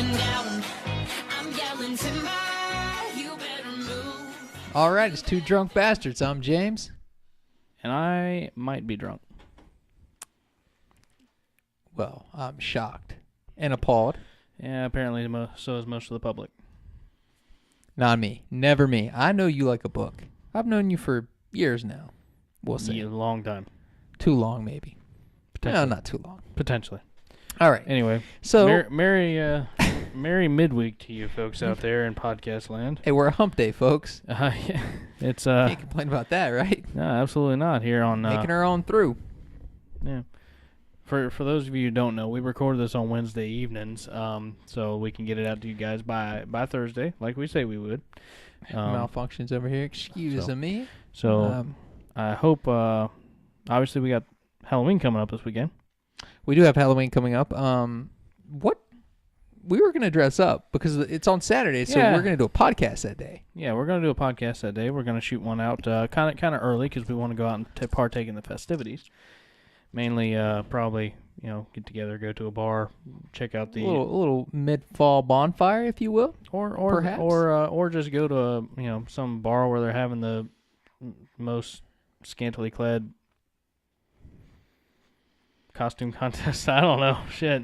going down. I'm yelling timber, you better move. All right, it's Two Drunk Bastards. I'm James. And I might be drunk. Well, I'm shocked and appalled. Yeah, apparently so is most of the public. Not me. Never me. I know you like a book. I've known you for years now. We'll see. Yeah, a long time. Too long, maybe. No, not too long. Potentially. All right. Anyway, So, merry midweek to you folks out there in podcast land. hey, we're a hump day, folks. Yeah, it's Can't complain about that, right? no, absolutely not here on Making our own through. yeah. For those of you who don't know, we record this on Wednesday evenings, so we can get it out to you guys by Thursday, like we say we would. Malfunctions over here. Excuse me. So I hope. Obviously, we got Halloween coming up this weekend. We do have Halloween coming up. What? We were going to dress up because it's on Saturday, so Yeah. we're going to do a podcast that day. Yeah, we're gonna do a podcast that day. We're gonna shoot one out kind of early because we want to go out and partake in the festivities. Mainly, probably get together, go to a bar, check out the A little mid-fall bonfire, if you will. or perhaps. or just go to some bar where they're having the most scantily clad costume contest. I don't know. Shit.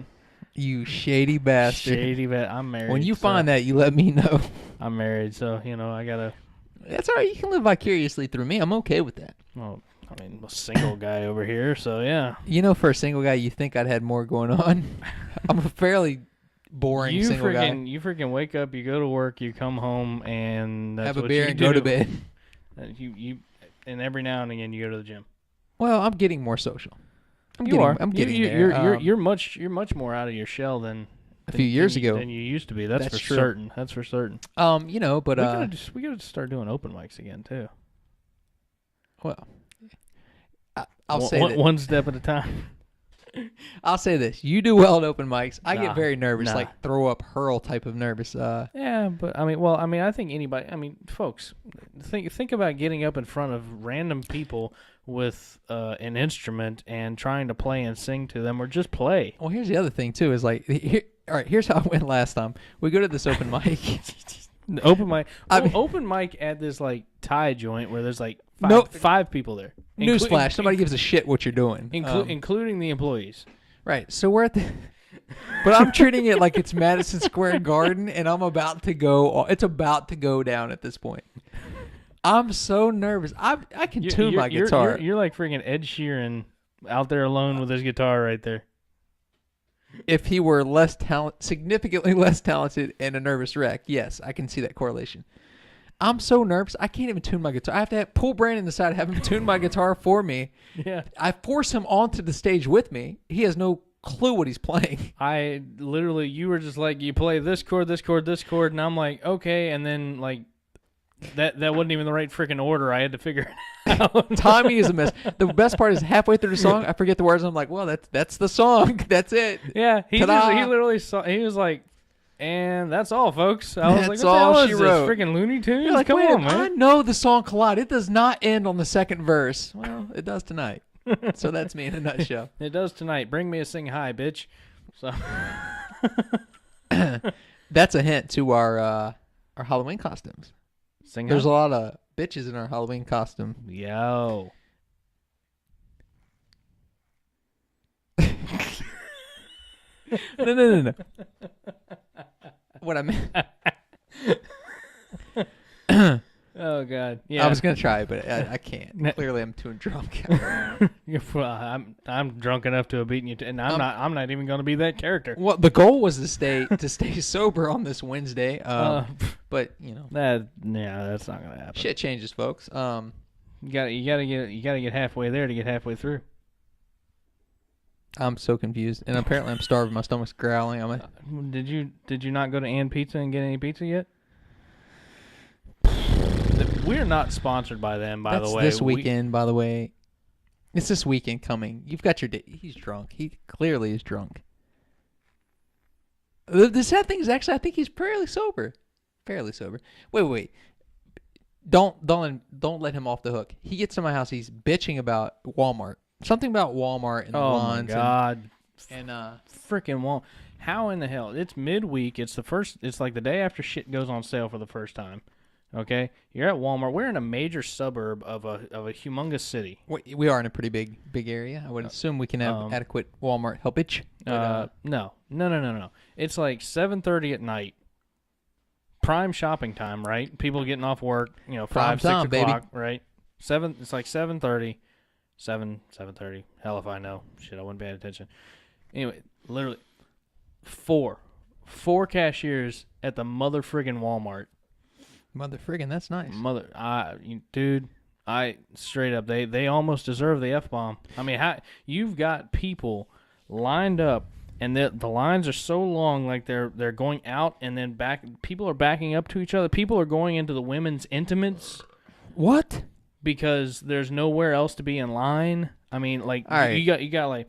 You shady bastard. Shady bit. I'm married. When you so find that, you let me know. I'm married, so I gotta. That's all right. You can live vicariously through me. I'm okay with that. Well, I mean, I'm a single guy over here, so yeah. For a single guy, you think I'd had more going on. I'm a fairly boring single guy. You freaking wake up, you go to work, you come home, and that's Have a what beer you and do. go to bed. And every now and again you go to the gym. Well, I'm getting more social. I'm getting there. You're much more out of your shell than a few years ago than you used to be. That's for true. certain. That's for certain. But we gotta start doing open mics again too. well, I'll say that. One step at a time. I'll say this: you do well at open mics. I Nah, get very nervous, nah. like throw up, hurl type of nervous. Yeah, but I think anybody. I mean, folks, think about getting up in front of random people with an instrument and trying to play and sing to them, or just play. Well, here's the other thing too: is like, all right, here's how it went last time. We go to this open mic. Open mic. I mean- Open mic at this like Thai joint where there's like No- five people there. Newsflash: somebody gives a shit what you're doing, including the employees. right? So we're at the. But I'm treating it like it's Madison Square Garden, and I'm about to go. It's about to go down at this point. I'm so nervous. I can tune my guitar. You're like freaking Ed Sheeran out there alone with his guitar right there. If he were significantly less talented and a nervous wreck, yes, I can see that correlation. I'm so nervous, I can't even tune my guitar. I have to pull Brandon aside, have him tune my guitar for me. Yeah. I force him onto the stage with me. He has no clue what he's playing. I literally, you were just like, you play this chord, this chord, this chord, and I'm like, okay, and then like, that wasn't even the right freaking order. I had to figure it out. Timing is a mess. The best part is halfway through the song, I forget the words. I'm like, well, that's the song. That's it. Yeah, he Ta-da. literally saw. He was like, and that's all, folks. I was That's like, what the all hell she is wrote. this? Freaking Looney Tunes? You're like, Come wait, on, I man. know the song Collide. It does not end on the second verse. Well, it does tonight. So that's me in a nutshell. It does tonight. Bring me a sing high, bitch. So That's a hint to our Halloween costumes. sing There's high. a lot of bitches in our Halloween costume. Yo. No. What I meant. Oh God. Yeah. I was gonna try, but I can't. Clearly, I'm too drunk. I'm drunk enough to have beaten you, and I'm not even going to be that character. Well, the goal was to stay sober on this Wednesday. But That's not going to happen. shit changes, folks. You got to get halfway there to get halfway through. I'm so confused, and apparently I'm starving. My stomach's growling. Did you not go to Ann Pizza and get any pizza yet? We're not sponsored by them, by the way. This weekend, by the way. It's this weekend coming. You've got your date. He's drunk. He clearly is drunk. The sad thing is, actually, I think he's fairly sober. Wait. Don't let him off the hook. He gets to my house. He's bitching about Walmart. Something about Walmart and the Oh lawns. my God. And Freaking Walmart. How in the hell? It's midweek. It's like the day after shit goes on sale for the first time. Okay, you're at Walmart. We're in a major suburb of a humongous city. we are in a pretty big area. I would assume we can have adequate Walmart helpage. But, No. It's like 7:30 at night. Prime shopping time, right? People getting off work, Prime 5, 6 time, o'clock, baby. right? 7. It's like 7:30, 7:30. Hell if I know. Shit, I wasn't paying attention. Anyway, literally, four cashiers at the mother friggin' Walmart. Mother friggin', that's nice. Dude, I straight up, they almost deserve the F-bomb. I mean, you've got people lined up, and the lines are so long, like they're going out and then back. People are backing up to each other. People are going into the women's intimates. What? Because there's nowhere else to be in line. I mean, like All right. you got like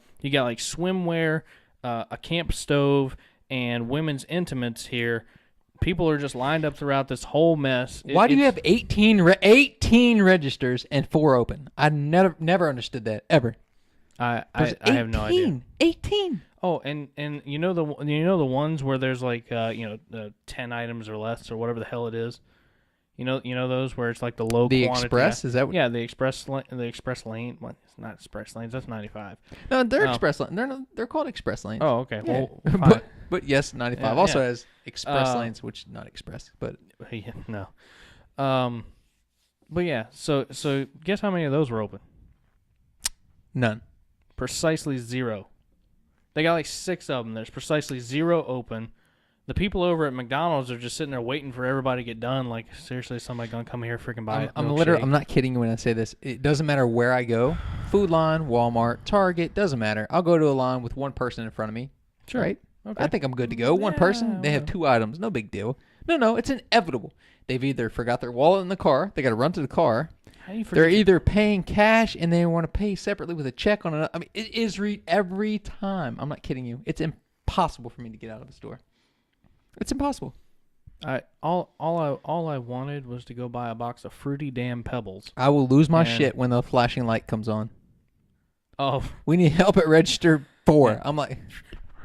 swimwear, a camp stove, and women's intimates here. People are just lined up throughout this whole mess. Why do you have 18 registers and 4 open? I never understood that ever. I have no idea. 18. Oh, and you know the ones where there's like the 10 items or less or whatever the hell it is. You know those where it's like the low The quantity. Express, is that what? Yeah, the express lane. Well, it's not express lanes. That's 95. No, they're Oh. express lanes. They're called express lanes. Oh, okay. Yeah. Well, fine. but yes, 95 Yeah, also yeah. has express lanes, which not express, but Yeah, no. But yeah. So guess how many of those were open? none. Precisely 0. They got like 6 of them. There's precisely 0 open. The people over at McDonald's are just sitting there waiting for everybody to get done. Like, seriously, somebody gonna come here freaking buy I'm milkshake? I'm not kidding you when I say this. It doesn't matter where I go. Food line, Walmart, Target, doesn't matter. I'll go to a line with one person in front of me. Sure. Right? Okay. I think I'm good to go. One person, they have 2 items. No big deal. No, it's inevitable. They've either forgot their wallet in the car. They got to run to the car. How do you They're forget either paying cash and they want to pay separately with a check on it. I mean, it is every time. I'm not kidding you. It's impossible for me to get out of the store. It's impossible. all I wanted was to go buy a box of fruity damn pebbles. I will lose my And- shit when the flashing light comes on. Oh, We need help at register 4. I'm like,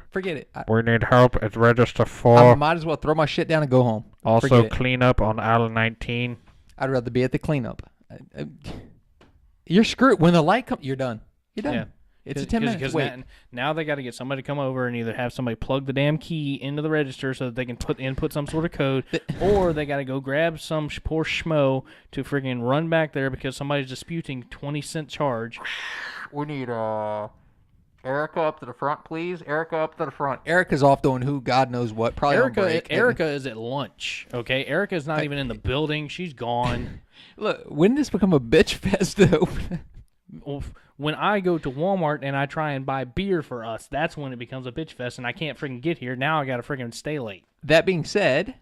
forget it. We need help at Register I 4. might as well throw my shit down and go home. Also, Forget it. clean up on aisle 19. I'd rather be at the cleanup. You're screwed. When the light comes, you're done. You're done. yeah. It's a 10 minutes Because wait. now they got to get somebody to come over and either have somebody plug the damn key into the register so that they can input some sort of code, or they got to go grab some poor schmo to friggin' run back there because somebody's disputing 20-cent charge. We need Erica up to the front, please. Erica up to the front. Erica's off doing who God knows what. Probably on break. Erica is at lunch. Okay, Erica's not even in the building. She's gone. Look, when did this become a bitch fest though? When I go to Walmart and I try and buy beer for us, that's when it becomes a bitch fest, and I can't freaking get here. Now I got to freaking stay late. That being said,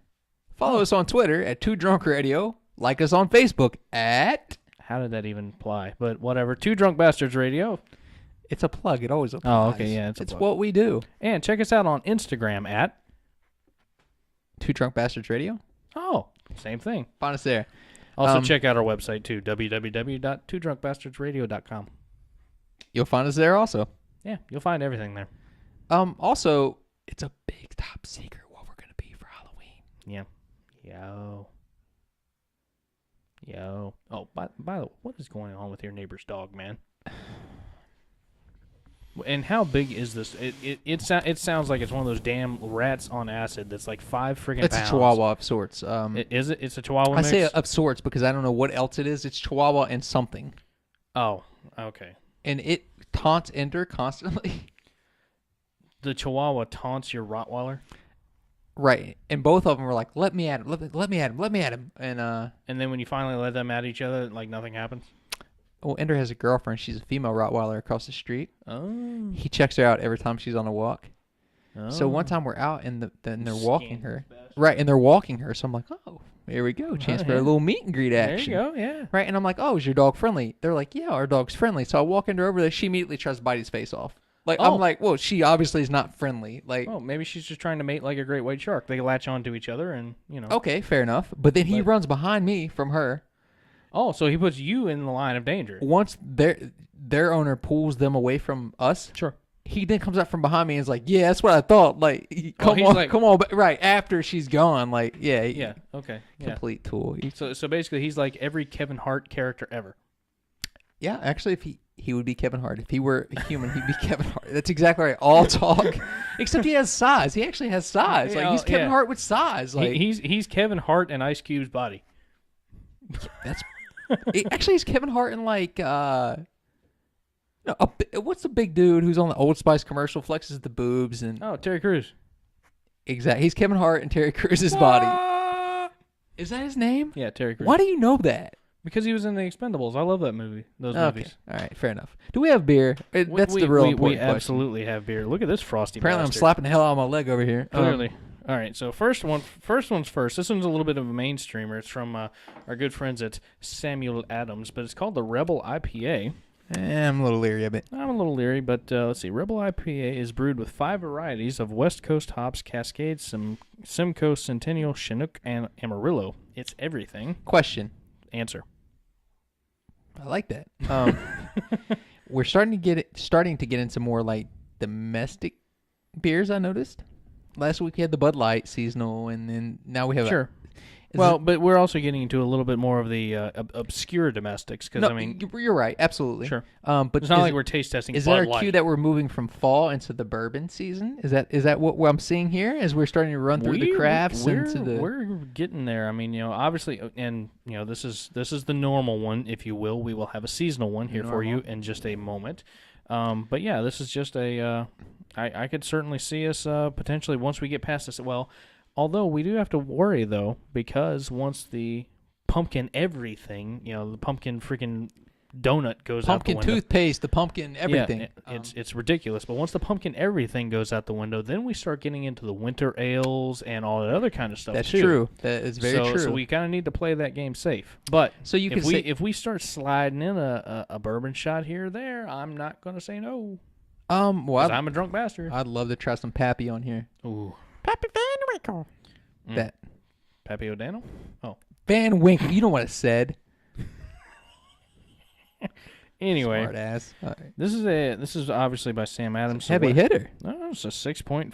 follow us on Twitter at 2 Drunk Radio. Like us on Facebook at. How did that even apply? But whatever. 2 Drunk Bastards Radio. It's a plug. It always applies. Oh, okay, yeah, it's a plug. what we do. And check us out on Instagram at... 2 Drunk Bastards Radio. Oh, same thing. Find us there. Also, check out our website, too, www.twodrunkbastardsradio.com. You'll find us there also. Yeah, you'll find everything there. Also, it's a big top secret what we're gonna be for Halloween. Yeah. Yo. Oh, by the way, what is going on with your neighbor's dog, man? And how big is this? It sounds like it's one of those damn rats on acid that's like 5 friggin' It's pounds. a Chihuahua of sorts. Is it? It's a Chihuahua I mix? say of sorts because I don't know what else it is. It's Chihuahua and something, Oh, okay. and it taunts Ender constantly. The Chihuahua taunts your Rottweiler, Right, and both of them were like, "Let me at him, let me at him, let me at him." And and then when you finally let them at each other, like nothing happens. well, Ender has a girlfriend. She's a female Rottweiler across the street. Oh. He checks her out every time she's on a walk. So one time we're out and they're walking her. Right, and they're walking her. So I'm like, oh, here we go. Chance for a yeah. little meet and greet There action. you go. Yeah. Right, and I'm like, oh, is your dog friendly? They're like, yeah, our dog's friendly. So I walk into her over there. She immediately tries to bite his face off. Like, Oh. I'm like, well, she obviously is not friendly. Like, Oh, maybe she's just trying to mate like a great white shark. They latch onto each other, and okay, fair enough. But then he But- runs behind me from her. Oh, so he puts you in the line of danger. Once their owner pulls them away from us, Sure. he then comes out from behind me and is like, "Yeah, that's what I thought." Like, come on, like- come on, but right after she's gone, like, yeah, Yeah. Okay. Yeah. complete tool. So basically, he's like every Kevin Hart character ever. Yeah, actually, if he would be Kevin Hart. If he were a human, he'd be Kevin Hart. That's exactly right. All talk, except he has size. He actually has size. Like he's Kevin Hart with size. Like He's Kevin Hart and Ice Cube's body. that's actually he's Kevin Hart in like no, what's the big dude who's on the Old Spice commercial flexes the boobs and Oh, Terry Crews. exactly he's Kevin Hart and Terry Crews's body. Is that his name? Yeah, Terry Crews. Why do you know that? Because he was in The Expendables. I love that movie. Those Okay, movies. all right, fair enough. Do we have beer? That's we, the real we, important we question. absolutely have beer. Look at this frosty Apparently, I'm bastard. slapping the hell out of my leg over here. Clearly. All right, so first one's first. This one's a little bit of a mainstreamer. It's from our good friends at Samuel Adams, but it's called the Rebel IPA. I'm a little leery of it. I'm a little leery, but let's see. Rebel IPA is brewed with 5 varieties of West Coast hops: Cascade, Simcoe, Centennial, Chinook, and Amarillo. It's everything. Question. Answer. I like that. We're starting to get into more like domestic beers. I noticed last week we had the Bud Light seasonal, and then now we have Sure. Is Well, it- but we're also getting into a little bit more of the obscure domestics because no, I mean, you're right, absolutely. sure. But It's not is, like we're taste testing. is Bud there a Light. cue that we're moving from fall into the bourbon season? Is that what I'm seeing here? As we're starting to run through the crafts into the We're getting there. I mean, obviously, and this is the normal one, if you will. We will have a seasonal one here for you in just a moment. But yeah, this is just a. I could certainly see us potentially once we get past this. Well, although we do have to worry though, because once the pumpkin everything, the pumpkin freaking donut goes pumpkin out the window. toothpaste, the pumpkin everything. Yeah, it's ridiculous. But once the pumpkin everything goes out the window, then we start getting into the winter ales and all that other kind of stuff. That's too. true. That is very true. So we kind of need to play that game safe. But So you if can we say, if we start sliding in a bourbon shot here or there, I'm not going to say no. well, 'Cause I'm a drunk bastard. I'd love to try some Pappy on here. Ooh, Pappy Van Winkle. That Pappy O'Daniel. Oh, Van Winkle. You know what it said. anyway, Smart ass. All right. this is obviously by Sam Adams. So Heavy what- hitter. Oh, it's a 6.5.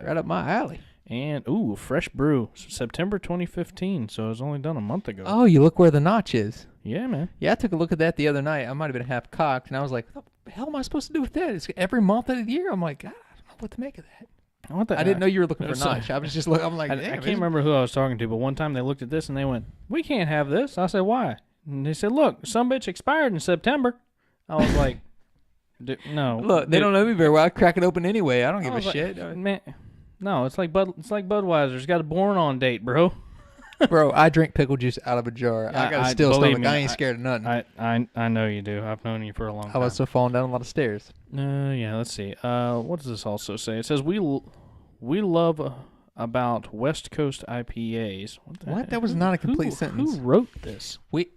Right up my alley. And fresh brew, September 2015. So it was only done a month ago. Oh, you look where the notch is. Yeah, man. Yeah, I took a look at that the other night. I might have been half cocked, and I was like, "What the hell am I supposed to do with that?" It's every month of the year. I'm like, God, I don't know what to make of that. I didn't know you were looking for So- notch. I was just looking. I'm like, I damn, can't this- remember who I was talking to, but one time they looked at this and they went, "We can't have this." I said, "Why?" And they said, "Look, some bitch expired in September." I was like, "No." Look, they don't know me very well. I crack it open anyway. I don't give I a was like, shit, man. No, it's like Budweiser's got a born on date, bro. bro. I drink pickle juice out of a jar. I got a steel believe stomach. me, I ain't scared of nothing. I know you do. I've known you for a long I time. was still falling down a lot of stairs. Yeah, let's see. What does this also say? It says we love about West Coast IPAs. What? heck? That was not a complete Who sentence. wrote this? We.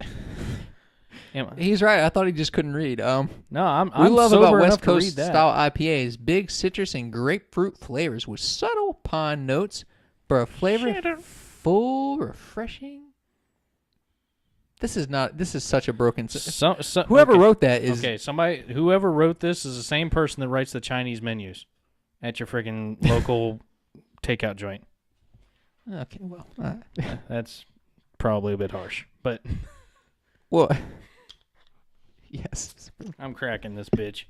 Am I- He's right. I thought he just couldn't read. No, I'm We love sober about enough West to read Coast that. style IPAs, big citrus and grapefruit flavors with subtle pine notes for a flavor full, refreshing. This is such a broken. Whoever okay. wrote that is Okay, whoever wrote this is the same person that writes the Chinese menus at your freaking local takeout joint. okay. Well, That's probably a bit harsh, but well, yes, I'm cracking this bitch,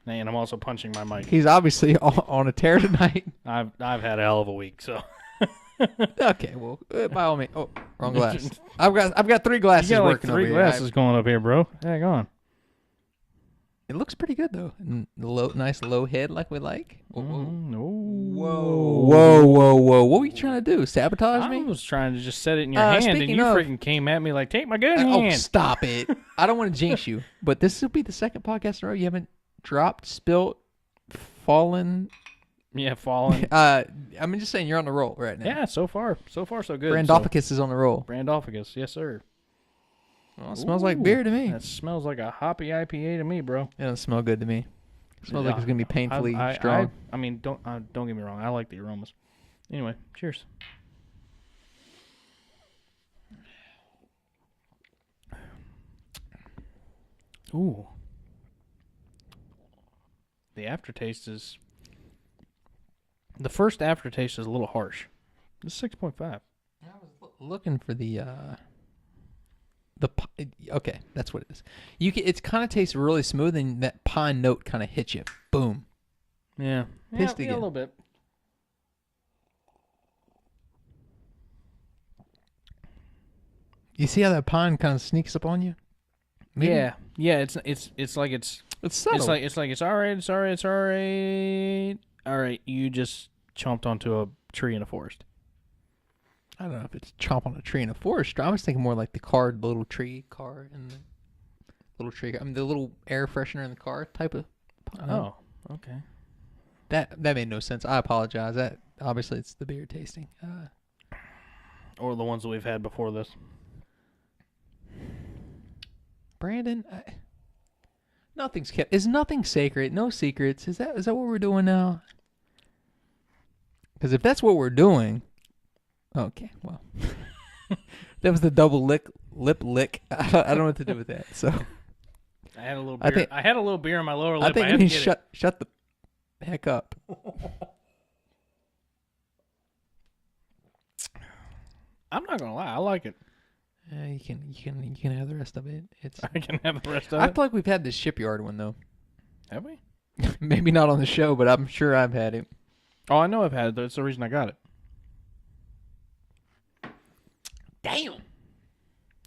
and I'm also punching my mic. he's obviously on a tear tonight. I've had a hell of a week, so Okay, well, by all means. Oh, wrong glass. I've got 3 glasses you got like working 3 over glasses here. going up here, bro. Hang on. It looks pretty good though. And nice low head like we like. Whoa, Whoa. whoa! What were you trying to do? Sabotage I me? was trying to just set it in your hand, and speaking you of- freaking came at me like, "Take my good Oh, hand." stop it! I don't want to jinx you, but this will be the second podcast in a row you haven't dropped, spilt, fallen. Yeah, falling. I'm just saying you're on the roll right now. Yeah, so far so good. Brandophicus is on the roll. Brandophicus, yes sir. Well, it smells like Ooh, beer to me. That smells like a hoppy IPA to me, bro. It doesn't smell good to me. It smells like Yeah. it's gonna be painfully I strong. I mean, don't get me wrong. I like the aromas. Anyway, cheers. Ooh. The aftertaste is. The first aftertaste is a little harsh. It's 6.5. I was looking for okay, that's what it is. It kind of tastes really smooth, and that pine note kind of hits you. Boom. Yeah. Taste Yeah, again. a little bit. You see how that pine kind of sneaks up on you? Maybe? Yeah. Yeah, it's like it's subtle. it's all right. All right, you just chomped onto a tree in a forest. I don't know if it's chomp on a tree in a forest. I was thinking more like the little tree car, and the little tree. I mean, the little air freshener in the car type of. Oh, okay. That made no sense. I apologize. That obviously it's the beer tasting. Or the ones that we've had before this. Brandon, nothing's kept. Is nothing sacred? No secrets. Is that what we're doing now? Because if that's what we're doing, okay, well, that was the double lip lick. I don't know what to do with that. So I had a little beer. I had a little beer on my lower lip. I think had you to need get to shut the heck up. I'm not gonna lie, I like it. You can have the rest of it. It's. I can have the rest of I it. feel like we've had this shipyard one though. Have we? Maybe not on the show, but I'm sure I've had it. Oh, I know I've had it. That's the reason I got it. Damn. All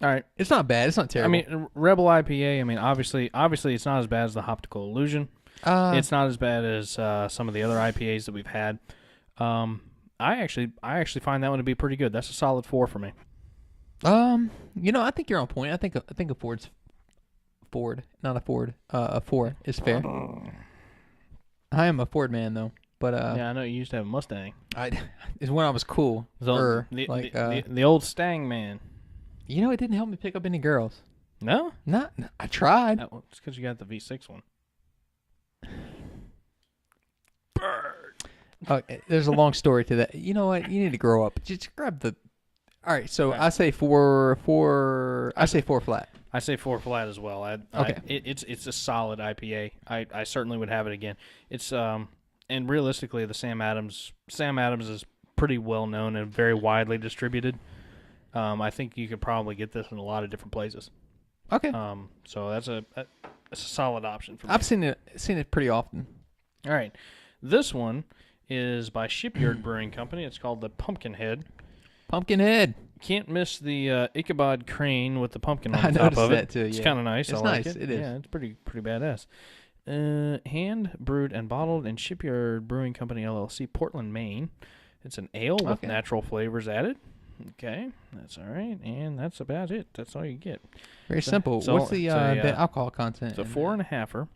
right. It's not bad. It's not terrible. I mean, Rebel IPA. I mean, obviously, it's not as bad as the Optical Illusion. It's not as bad as some of the other IPAs that we've had. I actually find that one to be pretty good. That's a solid 4 for me. I think you're on point. I think a Ford, not a Ford. A 4 is fair. I am a Ford man though, but Yeah, I know you used to have a Mustang. It's when I was cool. The old Stang man. It didn't help me pick up any girls. No? Not. I tried. It's because you got the V6 one. There's a long story to that. You know what? You need to grow up. Just grab the. All right. So I say four. I say 4 flat. I say 4 flat as well. Okay. It's a solid IPA. I certainly would have it again. It's and realistically, the Sam Adams is pretty well known and very widely distributed. I think you could probably get this in a lot of different places. Okay. So that's a solid option for me. I've seen it pretty often. All right. This one is by Shipyard Brewing Company. It's called the Pumpkinhead. Pumpkinhead. Can't miss the Ichabod crane with the pumpkin on I the top noticed of it. that too, It's yeah. kind of nice. It's I like nice. it. It is. Yeah, it's pretty badass. Hand brewed and bottled in Shipyard Brewing Company LLC, Portland, Maine. It's an ale with natural flavors added. Okay, that's all right, and that's about it. That's all you get. Very simple. so- What's the alcohol content? It's a 4.5-er.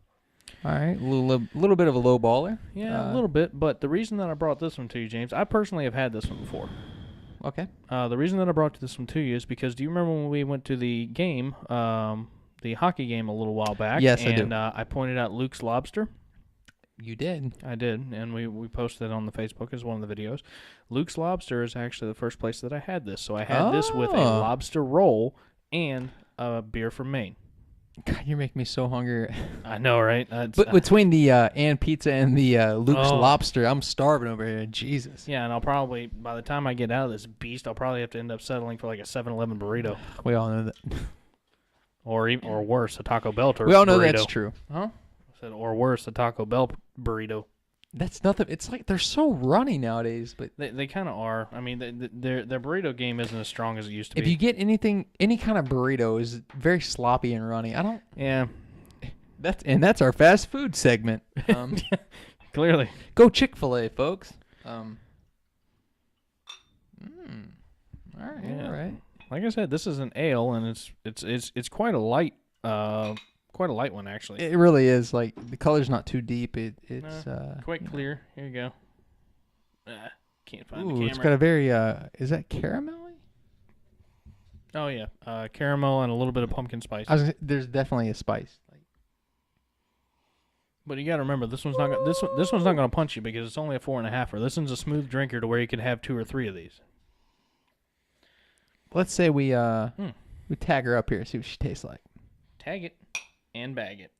All right, a little bit of a low baller. Yeah, a little bit. But the reason that I brought this one to you, James, I personally have had this one before. Okay. The reason that I brought this one to you is because do you remember when we went to the game, the hockey game a little while back? Yes, I do. And I pointed out Luke's Lobster. You did. I did, and we posted it on the Facebook as one of the videos. Luke's Lobster is actually the first place that I had this. So I had this with a lobster roll and a beer from Maine. God, you're making me so hungry. I know, right? But between the and pizza and the Luke's Lobster, I'm starving over here. Jesus. Yeah, and I'll probably, by the time I get out of this beast, I'll probably have to end up settling for like a 7-Eleven burrito. We all know that. Or worse, a Taco Bell burrito. We all know that's true. Huh? I said, or worse, a Taco Bell burrito. That's nothing. It's like they're so runny nowadays. But They kind of are. I mean, their burrito game isn't as strong as it used to if be. you get any kind of burrito, is very sloppy and runny. I don't. Yeah, That's our fast food segment. clearly. Go Chick-fil-A, folks. All right, Yeah. all right. Like I said, this is an ale, and it's quite a light one actually. It really is. Like the color's not too deep. It's Quite clear. Here you go. Can't find the Ooh, camera. it's got a very is that caramelly? Oh yeah, caramel and a little bit of pumpkin spice. There's definitely a spice. But you got to remember, this one's not going to punch you because it's only a 4.5-er. This one's a smooth drinker to where you could have 2 or 3 of these. Let's say we tag her up here, see what she tastes like. Tag it and bag it.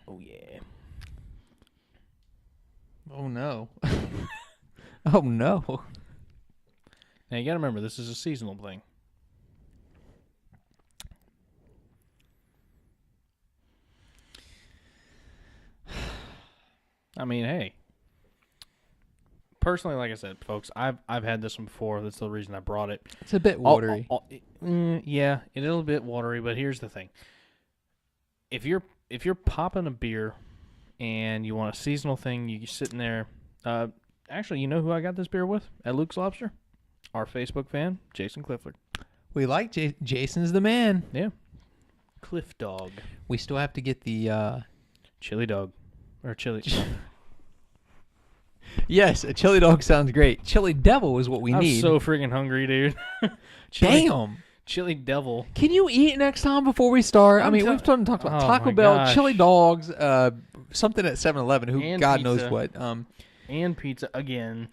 Oh yeah. Oh no. Oh no. Now you got to remember, this is a seasonal thing. I mean, hey. Personally, like I said, folks, I've had this one before. That's the reason I brought it. It's a bit watery. Yeah, it's a little bit watery, but here's the thing. If you're popping a beer and you want a seasonal thing, you sitting there. Actually, you know who I got this beer with at Luke's Lobster? Our Facebook fan, Jason Clifford. We like Jason's the man. Yeah. Cliff Dog. We still have to get the Chili Dog. Or Chili. Yes, a chili dog sounds great. Chili devil is what we I'm need. so freaking hungry, dude. Damn. Chili Devil. Can you eat next time before we start? I mean, we've talked about Oh Taco my Bell, gosh. chili dogs, something at 7-Eleven, who And God knows pizza. what. And pizza again.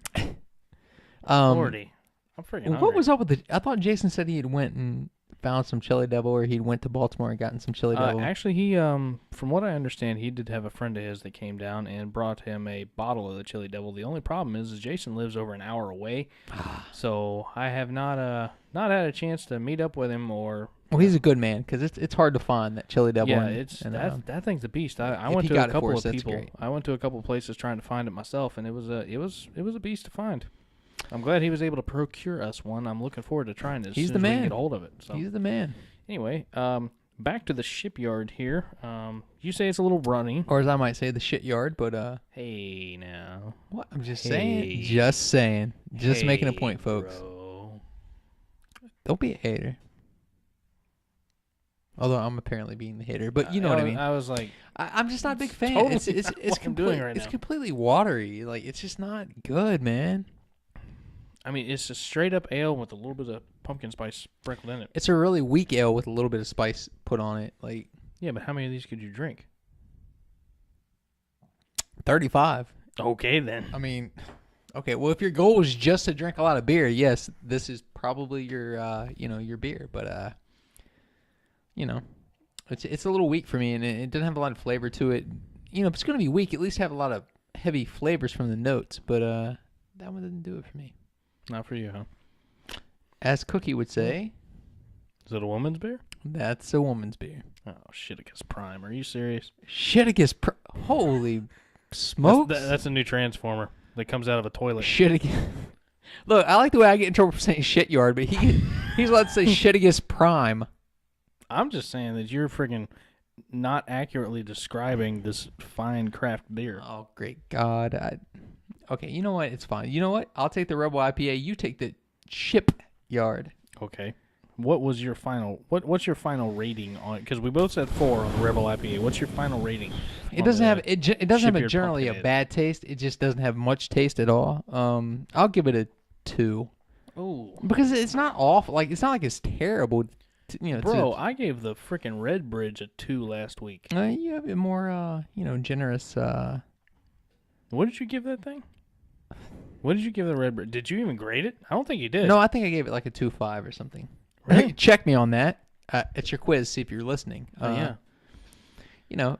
Lordy. I'm freaking hungry. What was up with the? I thought Jason said he had went and found some chili devil, or he went to Baltimore and gotten some chili devil. Actually, he, from what I understand, he did have a friend of his that came down and brought him a bottle of the Chili Devil. The only problem is Jason lives over an hour away, so I have not had a chance to meet up with him or. Well, he's a good man because it's hard to find that chili devil. Yeah, and, that thing's a beast. I if went he to got a it couple for of us, that's people. great. I went to a couple of places trying to find it myself, and it was a beast to find. I'm glad he was able to procure us one. I'm looking forward to trying it as He's soon the as we man. can get a hold of it. So. He's the man. Anyway, back to the shipyard here. You say it's a little runny. Or as I might say, the shit yard. But Hey now. what? I'm just Hey. saying. Just saying. Just making a Hey, point, folks. bro. Don't be a hater. Although I'm apparently being the hater, but you know what I mean. I was like, I'm just not a big fan. totally It's not what I'm doing right it's now. completely watery. Like it's just not good, man. I mean, it's a straight up ale with a little bit of pumpkin spice sprinkled in it. It's a really weak ale with a little bit of spice put on it. Like Yeah, but how many of these could you drink? 35. Okay, then. I mean, okay. Well, if your goal is just to drink a lot of beer, yes, this is probably your your beer. But it's a little weak for me, and it doesn't have a lot of flavor to it. You know, if it's gonna be weak, at least have a lot of heavy flavors from the notes. But that one didn't do it for me. Not for you, huh? As Cookie would say, Is it a woman's beer? that's a woman's beer. Oh, shit, I guess Prime. Are you serious? Shit, it gets holy smokes. That's a new Transformer that comes out of a toilet. Shit again. Look, I like the way I get in trouble for saying shit yard, but he's allowed to say shit against Prime. I'm just saying that you're freaking not accurately describing this fine craft beer. Oh, great God. Okay, you know what? It's fine. You know what? I'll take the Rebel IPA. You take the ship yard. Okay. What was your final? What's your final rating on it? Because we both said 4 on the Rebel IPA. What's your final rating? It on doesn't the have it doesn't have a Shipyard generally a Pumpkin Ale? bad taste. It just doesn't have much taste at all. I'll give it a 2 Oh, because it's not awful. Like it's not like it's terrible. bro, I gave the freaking Red Bridge a 2 last week. You have a more generous. What did you give that thing? What did you give the Red Bridge? Did you even grade it? I don't think you did. No, I think I gave it like a 2.5 or something. Really? Check me on that. It's your quiz. See if you're listening. Yeah.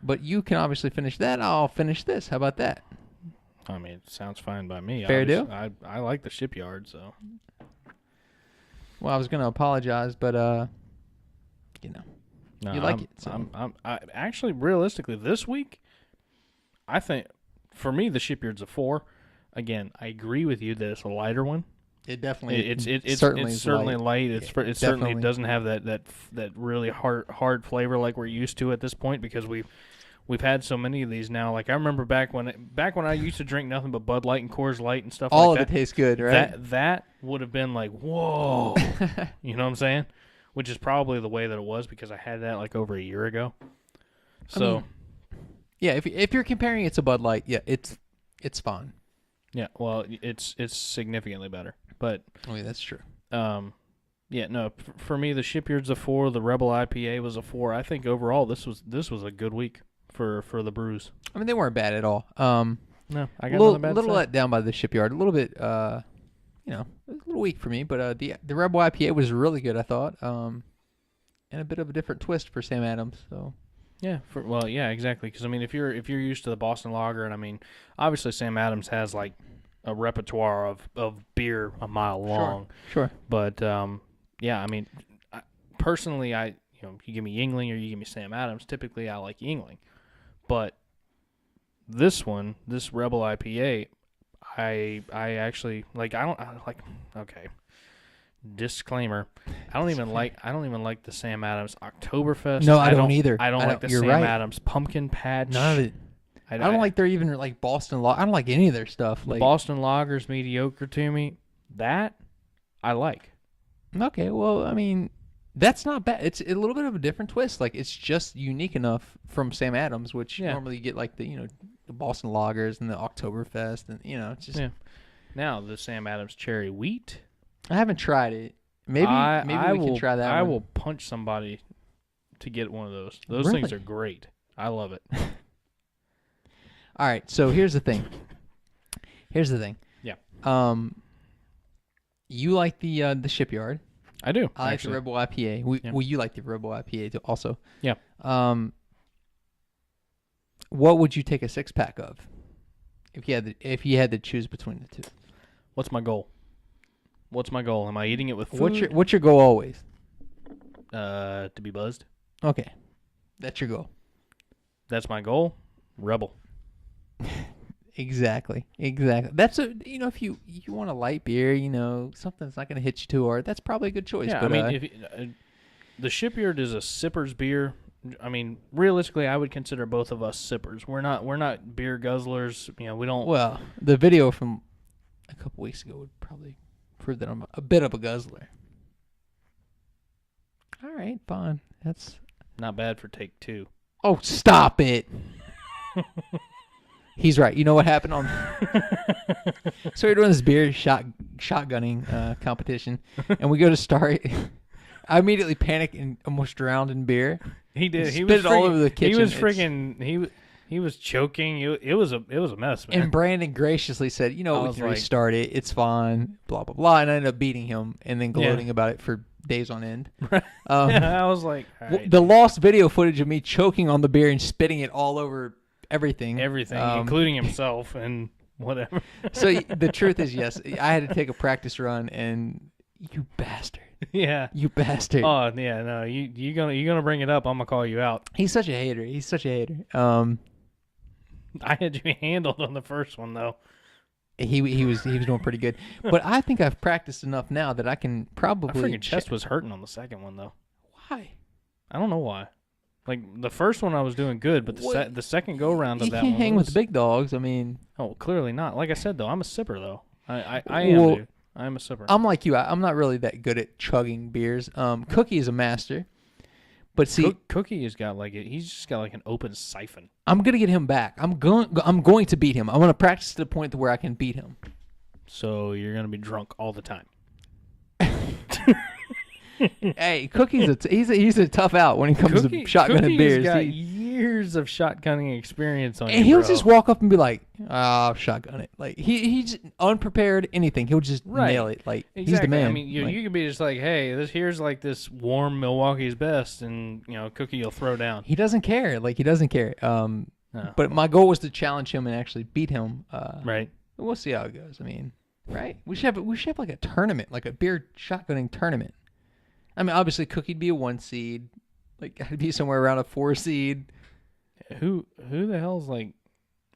But you can obviously finish that. I'll finish this. How about that? I mean, it sounds fine by me. Fair Obviously, deal? I like the Shipyard, so. Well, I was gonna apologize, but No, You like I'm- it, so. I actually, realistically, this week, I think, for me, the Shipyard's a 4. Again, I agree with you that it's a lighter one. it definitely It's certainly certainly is light. It certainly definitely. doesn't have that really hard flavor like we're used to at this point because we've had so many of these now. Like I remember back when I used to drink nothing but Bud Light and Coors Light and stuff all like of that. it tastes good, right? That would have been like whoa, you know what I'm saying? Which is probably the way that it was because I had that like over a year ago. So mean, yeah, if you're comparing it to Bud Light, yeah, it's fine. yeah, well, it's significantly better, but. I mean, that's true. Yeah, no. For me, the Shipyard's a 4. The Rebel IPA was a 4. I think overall this was a good week for the brews. I mean, they weren't bad at all. No, I A got little, nothing bad to little say. let down by the Shipyard. A little bit, it was a little weak for me. But the Rebel IPA was really good, I thought. And a bit of a different twist for Sam Adams. So Yeah. Yeah, exactly. Because I mean, if you're used to the Boston Lager, and I mean, obviously Sam Adams has like a repertoire of beer a mile long. Sure. But yeah, I mean, personally, you give me Yingling or you give me Sam Adams. Typically, I like Yingling, but this Rebel IPA, I actually like. I like. Okay. Disclaimer: I don't even like the Sam Adams Oktoberfest. No, I don't either. I don't like the you're Sam right. Adams Pumpkin Patch. None of it. I don't like their even like Boston Lager. I don't like any of their stuff. The Like Boston Lager's mediocre to me. That I like. okay, well, I mean, that's not bad. It's a little bit of a different twist. Like it's just unique enough from Sam Adams, which normally you get like the the Boston Lagers and the Oktoberfest, and it's just. Yeah. Now the Sam Adams Cherry Wheat. I haven't tried it. Maybe we can try that. I one. will punch somebody to get one of those. Those things are great. I love it. All right, so here's the thing. Yeah. You like the Shipyard. I do. I like actually. the Rebel IPA. Yeah. Well, you like the Rebel IPA too, also. Yeah. What would you take a 6-pack of if you had to choose between the two? What's my goal? Am I eating it with food? What's your goal always? To be buzzed. Okay, that's your goal. That's my goal. Rebel. Exactly. That's if you want a light beer, something that's not going to hit you too hard. That's probably a good choice. Yeah, but, I mean, if the Shipyard is a sipper's beer. I mean, realistically, I would consider both of us sippers. We're not beer guzzlers. We don't. Well, the video from a couple weeks ago would probably prove that I'm a bit of a guzzler. All right, fine. That's Not bad for take 2. oh, stop it. He's right. You know what happened on? So we're doing this beer shotgunning competition, and we go to start. I immediately panic and almost drowned in beer. He did. He Spit was it all over the kitchen. He was It's- freaking. He was choking. It was a mess, man. And Brandon graciously said, I we was can like- restart it. It's fine. Blah blah blah. And I ended up beating him, and then gloating about it for days on end. I was like, all right. The lost video footage of me choking on the beer and spitting it all over everything. including himself and whatever. So the truth is, yes, I had to take a practice run, and you bastard, Yeah. you bastard. Oh yeah, no, you gonna bring it up? I'm gonna call you out. He's such a hater. I had you handled on the first one though. He was doing pretty good, but I think I've practiced enough now that I can My probably. freaking chest was hurting on the second one though. Why? I don't know why. Like the first one I was doing good, but the second go round of You that can't one hang was, with the big dogs. I mean, Oh, clearly not. Like I said though, I'm a sipper though. I Well, am. Dude. I am a sipper. I'm like you. I'm not really that good at chugging beers. Cookie is a master, but see, Cookie has got like he's just got like an open siphon. I'm gonna get him back. I'm going to beat him. I'm gonna practice to the point to where I can beat him. So you're gonna be drunk all the time. Hey, Cookie's he's a tough out when it comes to shotgunning Cookie's beers. got years of shotgunning experience on And you, he'll bro. just walk up and be like, "Oh, shotgun it!" Like he's unprepared. Anything, he'll just Right. nail it. Like Exactly. he's the man. I mean, you, Like, you could be just like, hey, here's like this warm Milwaukee's best, and Cookie will throw down. he doesn't care. Like he doesn't care. No. But my goal was to challenge him and actually beat him. Right. We'll see how it goes. I mean, right? We should have like a tournament, like a beer shotgunning tournament. I mean, obviously, Cookie'd be a 1 seed. Like I'd be somewhere around a 4 seed. Who the hell's like?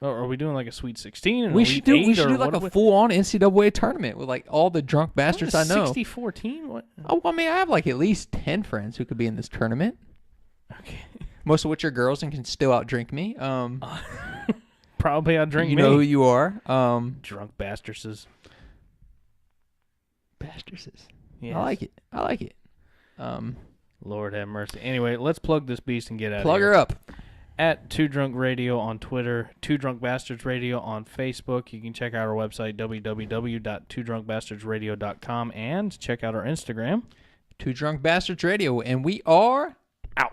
Oh, are we doing like a Sweet 16? And We a should Elite do 8, or like what a full-on NCAA tournament with like all the drunk bastards I know. 64 team? What? Oh, I mean, I have like at least 10 friends who could be in this tournament. Okay. Most of which are girls and can still outdrink me. Probably I drink You me. know who you are. Drunk bastards. Bastards. Yes. I like it. Lord have mercy. Anyway, let's plug this beast and get out Plug of here. her up. At Two Drunk Radio on Twitter, Two Drunk Bastards Radio on Facebook. You can check out our website, www.twodrunkbastardsradio.com, and check out our Instagram. Two Drunk Bastards Radio, and we are Out.